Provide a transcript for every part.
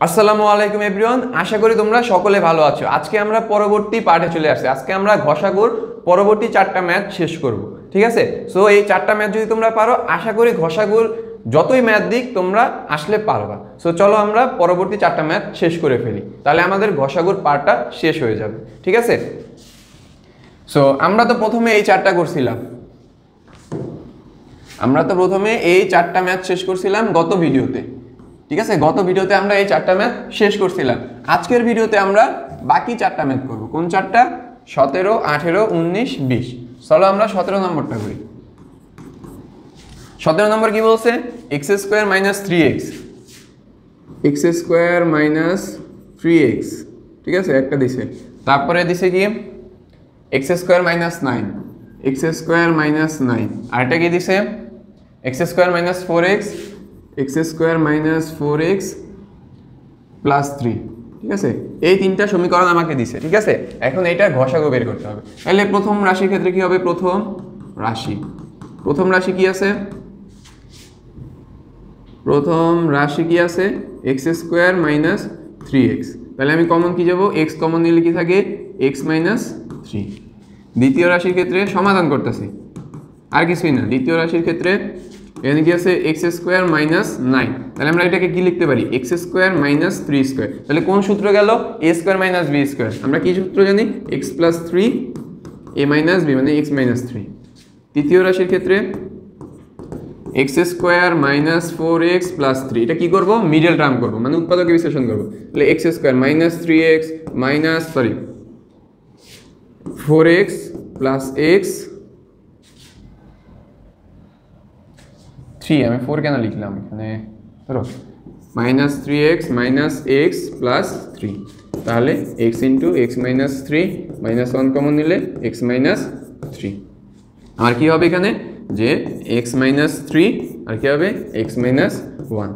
আসসালামু আলাইকুম এভরিওয়ান, আশা করি তোমরা সকলে ভালো আছো। আজকে আমরা পরবর্তী পার্টে চলে আসছি। আজকে আমরা ঘষাগুর পরবর্তী 4টা ম্যাথ শেষ করব, ঠিক আছে? সো এই 4টা ম্যাথ যদি তোমরা পারো, আশা করি ঘষাগুর যতই ম্যাথ দিক তোমরা আসলে পারবা। সো চলো আমরা পরবর্তী 4টা ম্যাথ শেষ করে ফেলি, তাহলে আমাদের ঘষাগুর পার্টটা শেষ হয়ে যাবে, ঠিক আছে? সো আমরা তো প্রথমে এই 4টা করছিলাম, এই 4টা ম্যাথ শেষ করছিলাম গত ভিডিওতে, ঠিক আছে? গত ভিডিওতে আমরা এই 4টা ম্যাথ শেষ করছিলাম। আজকের ভিডিওতে আমরা বাকি 4টা ম্যাথ করব। কোন 4টা? 17, 18, 19, 20। চলো আমরা 17 নম্বরটা করি। 17 নম্বর কি বলছে? X square minus 3x, x square minus 3x, ঠিক আছে? একটা দিছে। তারপরে দিছে কি x square minus 9, x square minus 9। আরেকটা কি দিছে? X square minus 4x, x square minus 4x plus 3, ঠিক আছে? এই 3টা সমীকরণ আমাকে দিছে, ঠিক আছে? এখন এইটা ঘষাগু বের করতে হবে। তাহলে প্রথম রাশির ক্ষেত্রে কি হবে? প্রথম রাশি কি আছে? প্রথম রাশি কি আছে? X square minus 3x। তাহলে আমি কমন কি যাব? এক্স কমন নিলে কি থাকে? X minus 3। দ্বিতীয় রাশির ক্ষেত্রে সমাধান করতেছি, আর কিছুই না। দ্বিতীয় রাশির ক্ষেত্রে এখানে কি আছে? X square minus 9। তাহলে আমরা এটাকে কি লিখতে পারি? X square minus 3 square. তাহলে কোন সূত্র গেল? এ স্কোয়ার মাইনাস বি স্কোয়ার। আমরা কি সূত্র জানি? এক্স প্লাস 3 এ মাইনাস বি, মানে এক্স মাইনাস 3। তৃতীয় রাশির ক্ষেত্রে x square minus 4x plus 3, এটা কি করবো? মিডল টার্ম করবো, মানে উৎপাদকে বিশ্লেষণ করবো। তাহলে x square minus 3x minus 4x plus x 3, আমি 4 কেন লিখলাম এখানে? ধরো minus 3x minus x plus 3। তাহলে x into x minus 3, minus 1 common নিলে এক্স মাইনাস 3। আমার কি হবে এখানে? যে এক্স মাইনাস 3 আর কি হবে? X minus 1,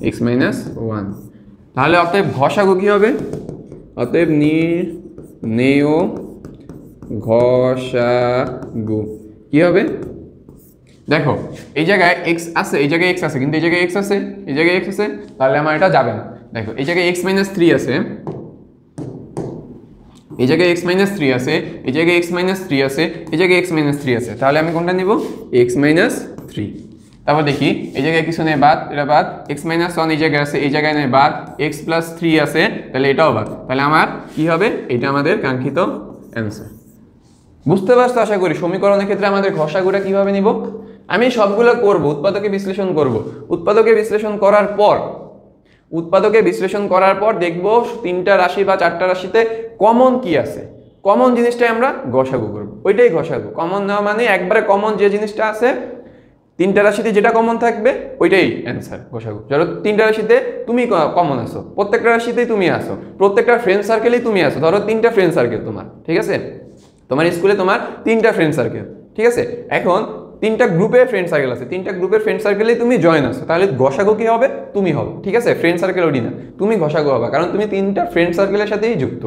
x minus 1। তাহলে অতএব ঘষাগু কি হবে? অতএব নির্ণেয় ঘষাগু কি হবে? দেখো এই জায়গায় এক্স আছে, এই জায়গায় এক্স আছে, কিন্তু এই জায়গায় এক্স আছে, এই জায়গায় এক্স আছে, তাহলে আমার এটা যাবে না। দেখো এই জায়গায় এক্স মাইনাস 3 আছে, এই জায়গায় এক্স মাইনাস 3 আছে, এই জায়গায় এক্স মাইনাস 3 আছে, এই জায়গায় এক্স মাইনাস 3 আছে। তাহলে আমি কোনটা নিব? X minus 3। তারপর দেখি এই জায়গায় কিছু নেই, বাদ, এটা বাদ। এক্স মাইনাস 1 এই জায়গায় আছে, এই জায়গায় নেই, বাদ। এক্স প্লাস 3 আছে, তাহলে এটাও বাদ। তাহলে আমার কি হবে? এটা আমাদের কাঙ্ক্ষিত অ্যান্সার। বুঝতে পারছো আশা করি? সমীকরণের ক্ষেত্রে আমাদের ঘষাগুটা কিভাবে নিব? আমি সবগুলো করব, উৎপাদকে বিশ্লেষণ করব। উৎপাদকে বিশ্লেষণ করার পর দেখব 3টা রাশি বা 4টা রাশিতে কমন কি আছে। কমন জিনিসটাই আমরা ঘষাগু করব, ওইটাই ঘষাগু। কমন নেওয়া মানে একবারে কমন যে জিনিসটা আছে 3টা রাশিতে যেটা কমন থাকবে ওইটাই অ্যান্সার ঘষাগু। ধরো 3টা রাশিতে তুমি কমন আসো, প্রত্যেকটা রাশিতেই তুমি আসো, প্রত্যেকটা ফ্রেন্ড সার্কেলেই তুমি আসো। ধরো 3টা ফ্রেন্ড সার্কেল তোমার, ঠিক আছে? তোমার স্কুলে তোমার 3টা ফ্রেন্ড সার্কেল, ঠিক আছে? এখন 3টা গ্রুপের ফ্রেন্ড সার্কেল আছে, 3টা গ্রুপের ফ্রেন্ড সার্কেলেই তুমি জয়েন আসো, তাহলে ঘষাগু কি হবে? তুমি হবে, ঠিক আছে? ফ্রেন্ড সার্কেল ওডি না, তুমি ঘষাগু হবে, কারণ তুমি 3টা ফ্রেন্ড সার্কেলের সাথেই যুক্ত।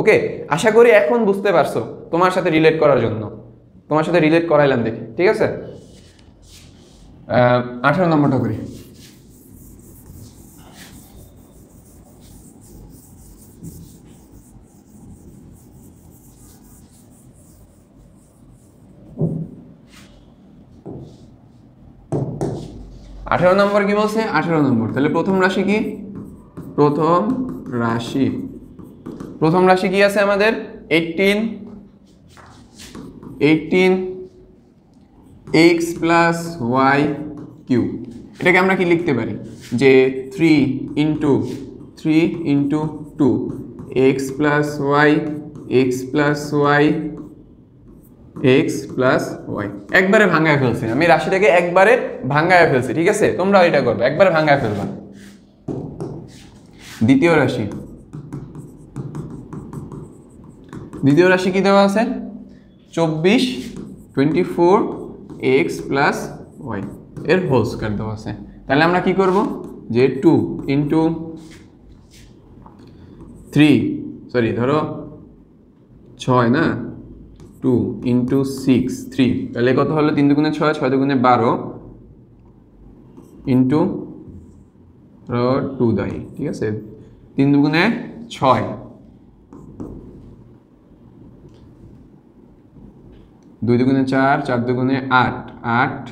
ওকে, আশা করি এখন বুঝতে পারছো। তোমার সাথে রিলেট করার জন্য তোমার সাথে রিলেট করাইলাম, দেখি, ঠিক আছে? 18 নম্বরটা করি। আঠেরো নম্বর কি বলছে? 18 নম্বর। তাহলে প্রথম রাশি কি? প্রথম রাশি কি আছে আমাদের? 18 x প্লাস ওয়াই কিউ। এটাকে আমরা কি লিখতে পারি? যে 3 ইন্টু 2 এক্স প্লাস ওয়াই একবারে ভাঙায় ফেলছি আমি, রাশিটাকে একবারে ভাঙায় ফেলছি, ঠিক আছে? তোমরা এটা করবে, একবারে ভাঙায় ফেলবা। দ্বিতীয় রাশি কি দেওয়া আছে? 24 এক্স প্লাস ওয়াই এর হোল স্কয়ার দেওয়া আছে। তাহলে আমরা কি করব? যে 2 ইন্টু 3, সরি ধরো 6 না, 2 ইন্টু 6 3, তাহলে কত হলো? 3 দুগুণে 6, 6 দুগুণে 12 ইন্টু ধরো 2 দেয়, ঠিক আছে। 3 দুগুণে 6, 2 দুগুণে 4, 4 দুগুণে 8, 8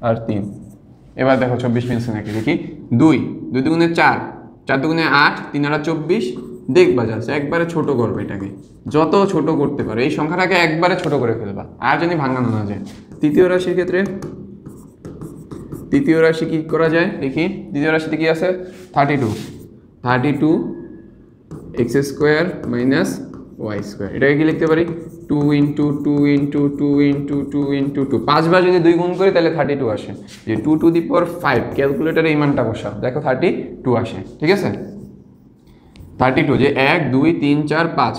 আর 3। এবার দেখো 24 মিলছে নাকি দেখি। 2 দুগুণে 4, 4 দুগুণে 8, 3 আর 24। দেখবা যাচ্ছে একবারে ছোট করবে, এটাকে যত ছোট করতে পারো এই সংখ্যাটাকে একবারে ছোট করে ফেলবা, আর জানি ভাঙানো না যায়। তৃতীয় রাশির ক্ষেত্রে তৃতীয় রাশি কি করা যায় দেখি। তৃতীয় রাশিতে কি আছে? 32 x square minus y square. এটাকে কি লিখতে পারি? 2 ইন্টু 2 ইন্টু 2 ইন্টু 2 ইন্টু 2। 5 বার যদি 2 গুণ করি তাহলে 32 আসে। যে 2 টু দি পাওয়ার 5 ক্যালকুলেটারে এই মানটা বসাও, দেখো 32 আসে, ঠিক আছে। 32 যে 1 2 3 4 5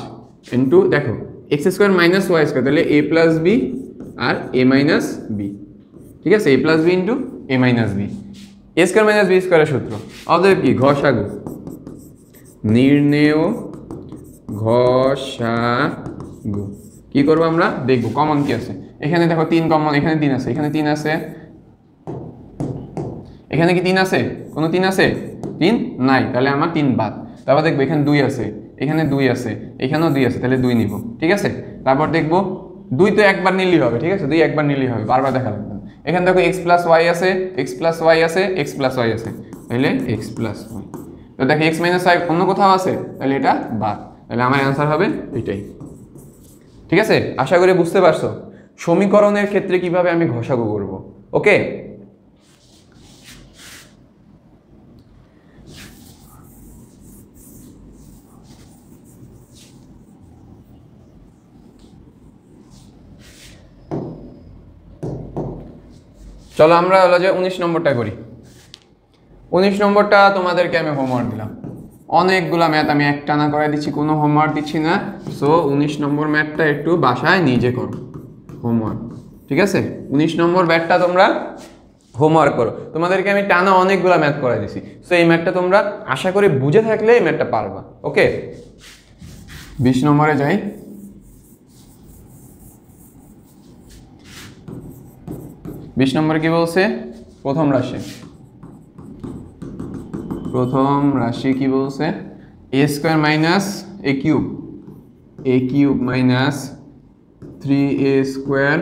ইন্টু দেখো x square minus y square, তাহলে এ প্লাস বি আর এ মাইনাস বি, ঠিক আছে। A plus b into a minus b, a square minus b স্কোয়ারের সূত্র। অতএব কি ঘষাগু, নির্ণেয় ঘষাগু। কি করবো আমরা দেখবো কমন কি আছে। এখানে দেখো 3 কমন, এখানে 3 আছে, এখানে 3 আছে, এখানে কি 3 আছে? কোনো 3 আছে? 3 নাই, তাহলে আমার 3 বাদ। তারপর দেখবো এখানে 2 আছে, এখানে 2 আছে, এখানেও 2 আছে, তাহলে 2 নিব, ঠিক আছে। তারপর দেখবো 2 তো একবার নিলেই হবে, ঠিক আছে। 2 একবার নিলেই হবে, বারবার দেখা লাগবে না। এখানে দেখো x প্লাস ওয়াই আছে, x প্লাস ওয়াই আছে, x প্লাস ওয়াই আছে, তাহলে x প্লাস ওয়াই। তো দেখো x মাইনাস ওয়াই অন্য কোথাও আছে, তাহলে এটা বাদ, তাহলে আমার অ্যান্সার হবে এটাই, ঠিক আছে। আশা করি বুঝতে পারছো সমীকরণের ক্ষেত্রে কিভাবে আমি ঘষাগু করব। ওকে, চলো আমরা হলো যে 19 নম্বরটা করি। 19 নম্বরটা তোমাদেরকে আমি হোমওয়ার্ক দিলাম, অনেকগুলা ম্যাথ আমি একটানা করে দিচ্ছি, কোনো হোমওয়ার্ক দিচ্ছি না। সো 19 নম্বর ম্যাথটা একটু বাসায় নিজে করো হোমওয়ার্ক, ঠিক আছে। 19 নম্বর ম্যাথটা তোমরা হোমওয়ার্ক করো, তোমাদেরকে আমি টানা অনেকগুলা ম্যাথ করে দিছি। সো এই ম্যাথটা তোমরা আশা করি বুঝে থাকলে এই ম্যাথটা পারবা। ওকে, 20 নম্বরে যাই। 20 নম্বরে কি বলছে? প্রথম রাশি কি বলছে? A square minus a cube minus 3a square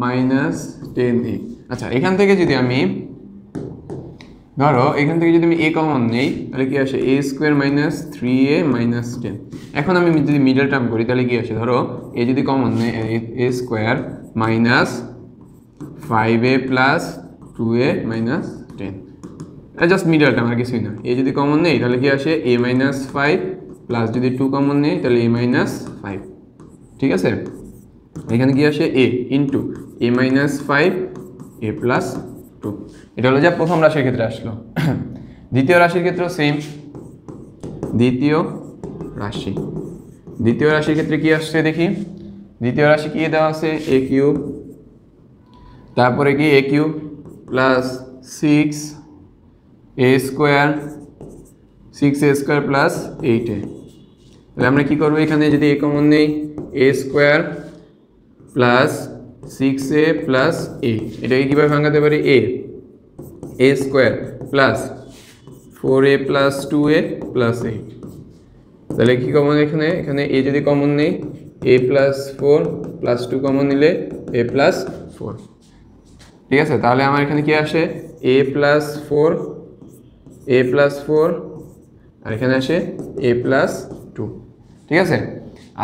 minus 10a। আচ্ছা, এখান থেকে যদি আমি ধরো এখান থেকে যদি আমি a কমন নেই তাহলে কি আসে? a square minus 3a minus 10। এখন আমি যদি মিডল টার্ম করি তাহলে কি আসে? ধরো a যদি কমন নেই, a square minus 5a plus 2a minus 10, এটা জাস্ট মিডল টার্ম, আর কিছুই না। a যদি কমন নেই তাহলে কি আসে? a মাইনাস 5 প্লাস যদি 2 কমন নেই তাহলে a মাইনাস 5, ঠিক আছে। এখানে কি আসে? a into a minus 5 a plus 2। এটা হলো যা প্রথম রাশির ক্ষেত্রে আসলো। দ্বিতীয় রাশির ক্ষেত্রেও সেম। দ্বিতীয় রাশির ক্ষেত্রে কি আসছে দেখি। দ্বিতীয় রাশি কি দেওয়া আছে? a কিউব, তারপরে কি a cube plus 6a square plus 8a। তাহলে আমরা কি করবো? এখানে যদি a কমন নেই, a square plus 6a plus 8, এটাকে কীভাবে ভাঙাতে পারি? a square plus 4a plus 2a plus 8। তাহলে কি কমন এখানে a যদি কমন নেই, a প্লাস 4 প্লাস 2 কমন নিলে a প্লাস 4, ঠিক আছে। তাহলে আমার এখানে কি আসে? a প্লাস 4 আর এখানে আসে a প্লাস 2, ঠিক আছে।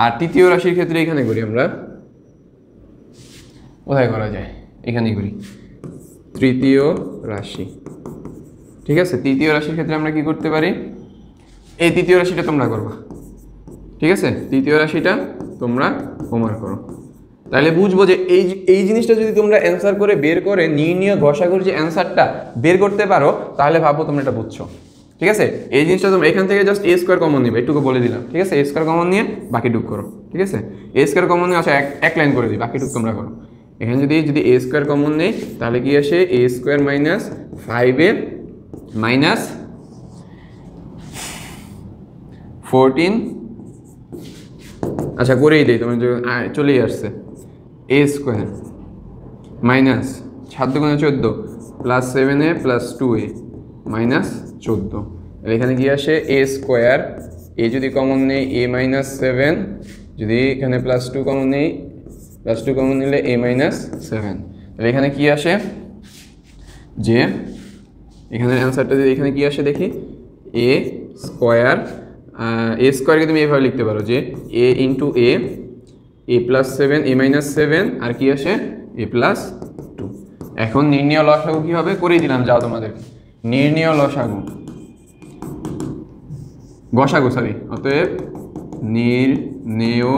আর তৃতীয় রাশির ক্ষেত্রে এখানে করি আমরা, কোথায় করা যায়? এখানেই করি। তৃতীয় রাশি, ঠিক আছে। তৃতীয় রাশির ক্ষেত্রে আমরা কি করতে পারি? এই তৃতীয় রাশিটা তোমরা করবা, ঠিক আছে। তৃতীয় রাশিটা তোমরা হোমওয়ার্ক করো, তাহলে বুঝবো যে এই জিনিসটা যদি তোমরা অ্যান্সার করে বের করে নির্ণয় ঘষাঘষির যে অ্যান্সারটা বের করতে পারো তাহলে ভাবো তোমরা এটা বুঝছো, ঠিক আছে। এই জিনিসটা তোমরা এখান থেকে জাস্ট a স্কোয়ার কমন নিবে, একটুকু বলে দিলাম, ঠিক আছে। a স্কোয়ার কমন নিয়ে বাকি টুক করো, ঠিক আছে। a স্কোয়ার কমন নিয়ে আসা এক লাইন করে দিই, বাকি টুক তোমরা করো। এখানে যদি a স্কোয়ার কমন নেই তাহলে কি আসে? a square minus 5a minus 14, আচ্ছা করেই দিই, তোমার চলেই আসছে। a স্কোয়ার মাইনাস 7 গুণে 14 plus 7a plus 2a minus 14, এখানে কি আসে a স্কোয়ার, a যদি কমন নেই a মাইনাস 7, যদি এখানে প্লাস 2 কমন নেই, প্লাস 2 কমন নিলে a মাইনাস 7, তাহলে এখানে কি আসে যে এখানে অ্যান্সারটা যদি এখানে কি আসে দেখি a স্কোয়ার, a স্কোয়ারকে তুমি এইভাবে লিখতে পারো যে a into a plus 7 a minus 7 আর কি আসে a প্লাস 2। এখন নির্ণয় লসাগু কি হবে করে দিলাম, যাও তোমাদেরকে নির্ণয় লসাগু গসাগু সরি, অতএব নির্ণেয়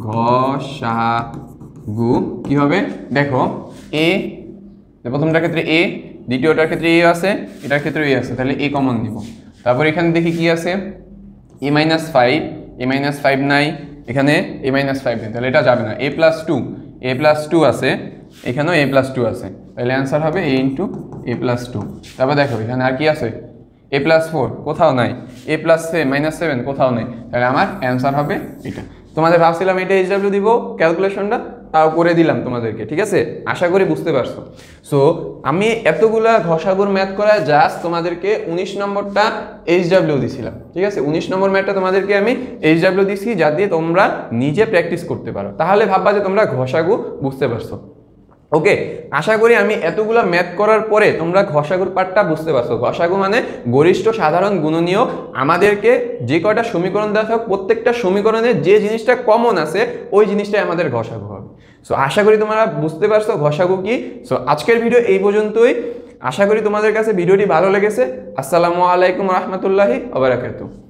গসাগু কি হবে দেখো a, প্রথমটার ক্ষেত্রে a, দ্বিতীয়টার ক্ষেত্রে a আছে, এটার ক্ষেত্রে a আছে, তাহলে a কমন নিব। তারপর এখানে দেখি কি আছে a মাইনাস 5, a মাইনাস 5 নাই, এখানে a মাইনাস 5 নেই, তাহলে এটা যাবে না। a প্লাস 2 আছে, এখানেও a প্লাস 2 আছে, তাহলে অ্যান্সার হবে a ইন্টু a প্লাস 2। তারপর দেখো এখানে আর কি আছে a প্লাস 4 কোথাও নাই, a প্লাস মাইনাস 7 কোথাও নেই, তাহলে আমার অ্যান্সার হবে এটা। তোমাদের ভাবছিলাম এটা এইচডাব্লিউ দিব ক্যালকুলেশনটা, তাও করে দিলাম তোমাদেরকে, ঠিক আছে, আশা করি বুঝতে পারছো। সো আমি এতগুলা ঘষাগুর ম্যাথ করা জাস্ট তোমাদেরকে 19 নম্বরটা এইচডাব্লিউ দিছিলাম, ঠিক আছে, 19 নম্বর ম্যাথটা তোমাদেরকে আমি এইচডাব্লিউ দিছি যা দিয়ে তোমরা নিজে প্র্যাকটিস করতে পারো, তাহলে ভাববা যে তোমরা ঘষাগু বুঝতে পারছো। ওকে, আশা করি আমি এতগুলো ম্যাথ করার পরে তোমরা ঘষাগুর পার্টটা বুঝতে পারছো। ঘষাগু মানে গরিষ্ঠ সাধারণ গুণনীয়ক, আমাদেরকে যে কয়টা সমীকরণ দেওয়া থাকুক প্রত্যেকটা সমীকরণে যে জিনিসটা কমন আছে ওই জিনিসটাই আমাদের ঘষাগু হবে। সো আশা করি তোমরা বুঝতে পারছো ঘষাগু কি। সো আজকের ভিডিও এই পর্যন্তই, আশা করি তোমাদের কাছে ভিডিওটি ভালো লেগেছে। আসসালামু আলাইকুম রহমতুল্লাহি ওয়া বারাকাতুহু।